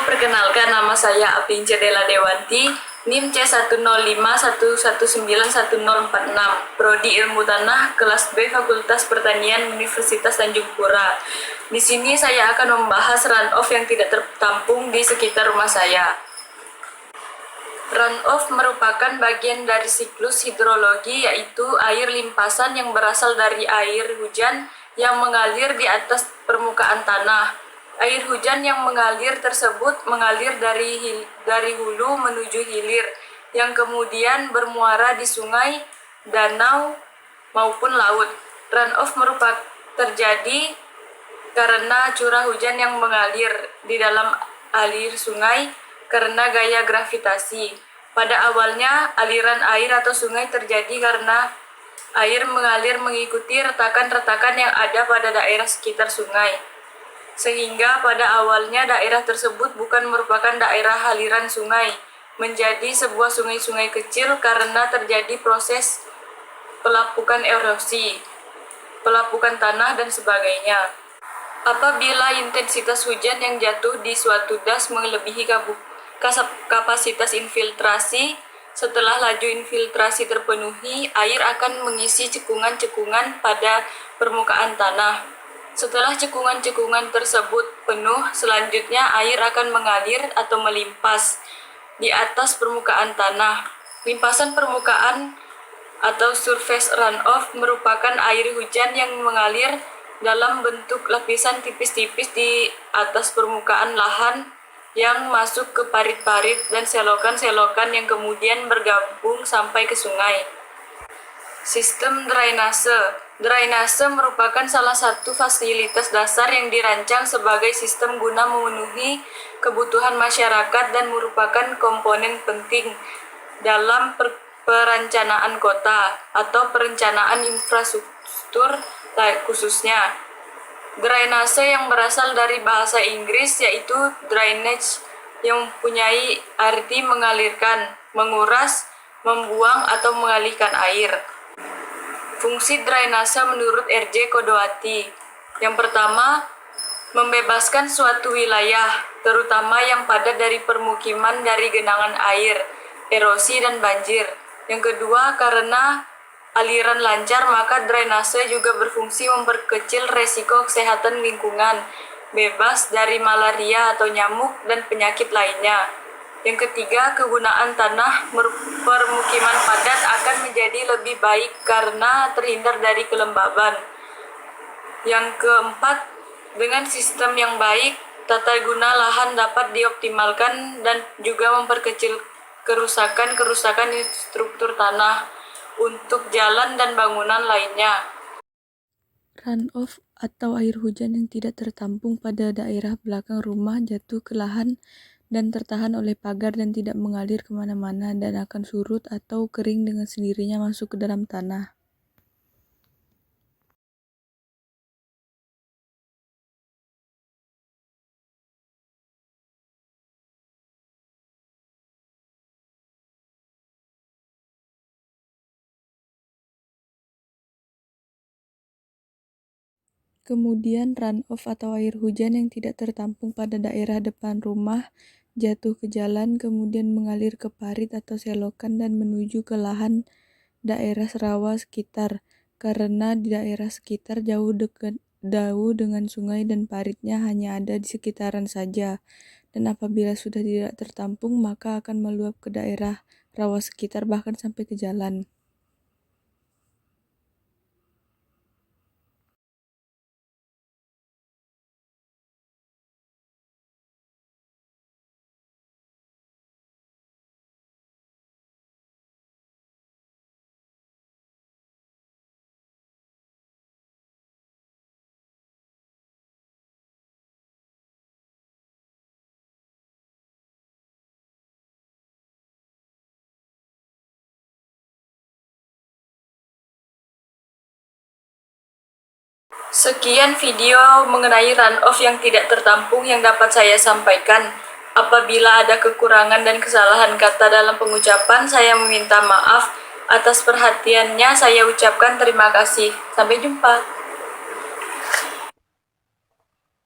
perkenalkan, nama saya Apin Cedela Dewanti, NIM C10511911046, Prodi Ilmu Tanah, kelas B, Fakultas Pertanian, Universitas Tanjung Pura. Di sini saya akan membahas runoff yang tidak tertampung di sekitar rumah saya. Runoff merupakan bagian dari siklus hidrologi, yaitu air limpasan yang berasal dari air hujan yang mengalir di atas permukaan tanah. Air hujan yang mengalir tersebut mengalir dari hulu menuju hilir, yang kemudian bermuara di sungai, danau, maupun laut. Runoff terjadi karena curah hujan yang mengalir di dalam alir sungai karena gaya gravitasi. Pada awalnya, aliran air atau sungai terjadi karena air mengalir mengikuti retakan-retakan yang ada pada daerah sekitar sungai. Sehingga pada awalnya daerah tersebut bukan merupakan daerah aliran sungai, menjadi sebuah sungai-sungai kecil karena terjadi proses pelapukan erosi, pelapukan tanah, dan sebagainya. Apabila intensitas hujan yang jatuh di suatu das melebihi kapasitas infiltrasi, setelah laju infiltrasi terpenuhi, air akan mengisi cekungan-cekungan pada permukaan tanah. Setelah cekungan-cekungan tersebut penuh, selanjutnya air akan mengalir atau melimpas di atas permukaan tanah. Limpasan permukaan atau surface runoff merupakan air hujan yang mengalir dalam bentuk lapisan tipis-tipis di atas permukaan lahan yang masuk ke parit-parit dan selokan-selokan yang kemudian bergabung sampai ke sungai. Sistem drainase. Drainase merupakan salah satu fasilitas dasar yang dirancang sebagai sistem guna memenuhi kebutuhan masyarakat dan merupakan komponen penting dalam perencanaan kota atau perencanaan infrastruktur khususnya. Drainase yang berasal dari bahasa Inggris yaitu drainage, yang mempunyai arti mengalirkan, menguras, membuang atau mengalihkan air. Fungsi drainase menurut R.J. Kodowati. Yang pertama, membebaskan suatu wilayah, terutama yang padat dari permukiman dari genangan air, erosi, dan banjir. Yang kedua, karena aliran lancar, maka drainase juga berfungsi memperkecil resiko kesehatan lingkungan, bebas dari malaria atau nyamuk dan penyakit lainnya. Yang ketiga, kegunaan tanah permukiman padat akan menjadi lebih baik karena terhindar dari kelembaban. Yang keempat, dengan sistem yang baik, tata guna lahan dapat dioptimalkan dan juga memperkecil kerusakan struktur tanah untuk jalan dan bangunan lainnya. Runoff atau air hujan yang tidak tertampung pada daerah belakang rumah jatuh ke lahan dan tertahan oleh pagar dan tidak mengalir kemana-mana dan akan surut atau kering dengan sendirinya masuk ke dalam tanah. Kemudian runoff atau air hujan yang tidak tertampung pada daerah depan rumah jatuh ke jalan, kemudian mengalir ke parit atau selokan dan menuju ke lahan daerah rawa sekitar, karena di daerah sekitar jauh dengan sungai dan paritnya hanya ada di sekitaran saja, dan apabila sudah tidak tertampung maka akan meluap ke daerah rawa sekitar bahkan sampai ke jalan. Sekian video mengenai runoff yang tidak tertampung yang dapat saya sampaikan. Apabila ada kekurangan dan kesalahan kata dalam pengucapan, saya meminta maaf. Atas perhatiannya saya ucapkan terima kasih. Sampai jumpa.